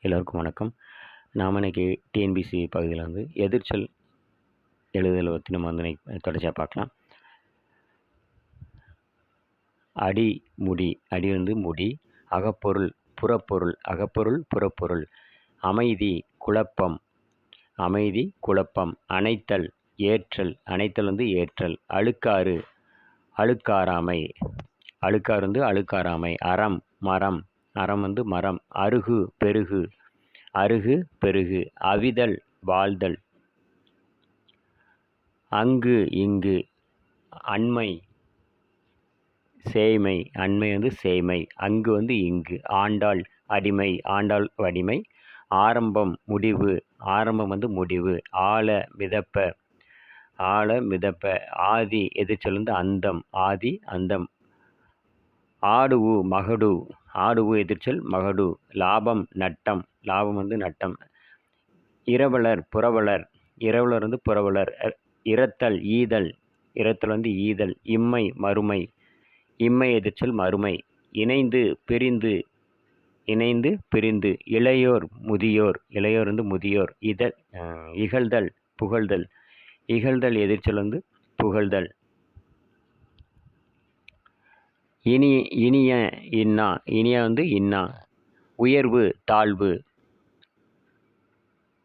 எல்லோருக்கும் வணக்கம். நாம் இன்னைக்கு டிஎன்பிசி பகுதியில் வந்து எதிர்ச்சொல் எழுதுதல் பற்றி நம்ம வந்து தொடர்ச்சியாக பார்க்கலாம். அடி முடி, அடி வந்து முடி, அகப்பொருள் புறப்பொருள், அகப்பொருள் புறப்பொருள், அமைதி குழப்பம், அமைதி குழப்பம், அணைத்தல் ஏற்றல், அணைத்தல் வந்து ஏற்றல், அழுக்காறு அழுக்காராமை, அழுக்காறு வந்து அழுக்காராமை, அறம் மரம், அறம் வந்து மரம், அருகு பெருகு, அருகு பெருகு, அவிதல் வாழ்தல், அங்கு இங்கு, அண்மை சேய்மை, அண்மை வந்து சேய்மை, அங்கு வந்து இங்கு, ஆண்டாள் அடிமை, ஆண்டாள் அடிமை, ஆரம்பம் முடிவு, ஆரம்பம் வந்து முடிவு, ஆழ மிதப்ப, ஆழ மிதப்ப, ஆதி எதிர்ச்சொல் வந்து அந்தம், ஆதி அந்தம், ஆடுவு மகடு, ஆடுவு எதிர்ச்சொல் மகடு, லாபம் நட்டம், லாபம் வந்து நட்டம், இரவலர் புரவலர், இரவலர் வந்து புரவலர், இரத்தல் ஈதல், இரத்தல் வந்து ஈதல், இம்மை மறுமை, இம்மை எதிர்ச்சொல் மறுமை, இணைந்து பிரிந்து, இணைந்து பிரிந்து, இளையோர் முதியோர், இளையோர் வந்து முதியோர், இகழ்தல் புகழ்தல், இகழ்தல் எதிர்ச்சொல் வந்து புகழ்தல், இனிய இன்னா, இனிய வந்து இன்னா, உயர்வு தாழ்வு,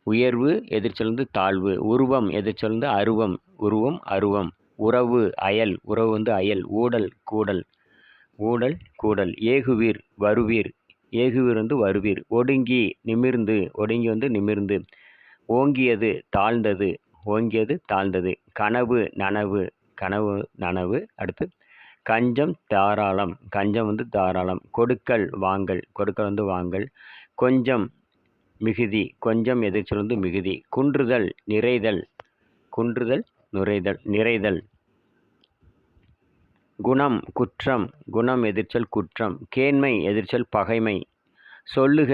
உயர்வு எதிர்ச்சொல் வந்து தாழ்வு, உருவம் எதிர்ச்சொல் வந்து அருவம், உருவம் அருவம், உறவு அயல், உறவு வந்து அயல், ஊடல் கூடல், ஊடல் கூடல், ஏகுவீர் வருவீர், ஏகுவீர் வந்து வருவீர், ஒடுங்கி நிமிர்ந்து, ஒடுங்கி வந்து நிமிர்ந்து, ஓங்கியது தாழ்ந்தது, ஓங்கியது தாழ்ந்தது, கனவு நனவு, கனவு நனவு, அடுத்து கஞ்சம் தாராளம், கஞ்சம் வந்து தாராளம், கொடுக்கல் வாங்கல், கொடுக்கல் வந்து வாங்கல், கொஞ்சம் மிகுதி, கொஞ்சம் எதிர்ச்சொல் வந்து மிகுதி, குன்றுதல் நிறைதல், குன்றுதல் நுரைதல் நிறைதல், குணம் குற்றம், குணம் எதிர்ச்சொல் குற்றம், கேண்மை எதிர்ச்சொல் பகைமை, சொல்லுக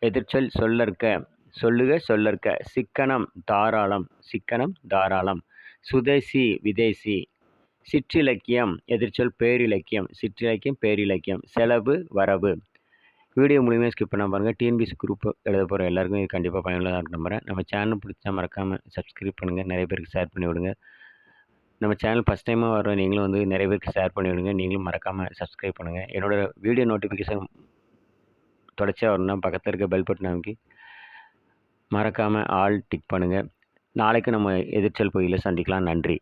எதிர்ச்சொல் சொல்லற்க, சொல்லுக சொல்லற்க, சிக்கனம் தாராளம், சிக்கனம் தாராளம், சுதேசி விதேசி, சிற்றிலக்கியம் எதிர்ச்சொல் பேரிலக்கியம், சிற்றிலக்கியம் பேரிலக்கியம், செலவு வரவு. வீடியோ மூலியமாக ஸ்கிப் பண்ண பாருங்கள். டிஎன்பிசி குரூப் எழுத போகிற எல்லாருக்கும் இது கண்டிப்பாக பயனுள்ளதாக இருக்க நம்புகிறேன். நம்ம சேனல் பிடிச்சா மறக்காமல் சப்ஸ்கிரைப் பண்ணுங்கள், நிறைய பேருக்கு ஷேர் பண்ணி விடுங்க. நம்ம சேனல் ஃபஸ்ட் டைமாக வர நீங்களும் வந்து நிறைய பேருக்கு ஷேர் பண்ணி விடுங்க. நீங்களும் மறக்காமல் சப்ஸ்கிரைப் பண்ணுங்கள். என்னோடய வீடியோ நோட்டிஃபிகேஷன் தொடர்ச்சியாக வரணும்னா பக்கத்தில் இருக்க பெல் பட்டன் அமைக்கி மறக்காமல் ஆல் டிக் பண்ணுங்கள். நாளைக்கு நம்ம எதிர்ச்சொல் பகுதியில் சந்திக்கலாம். நன்றி.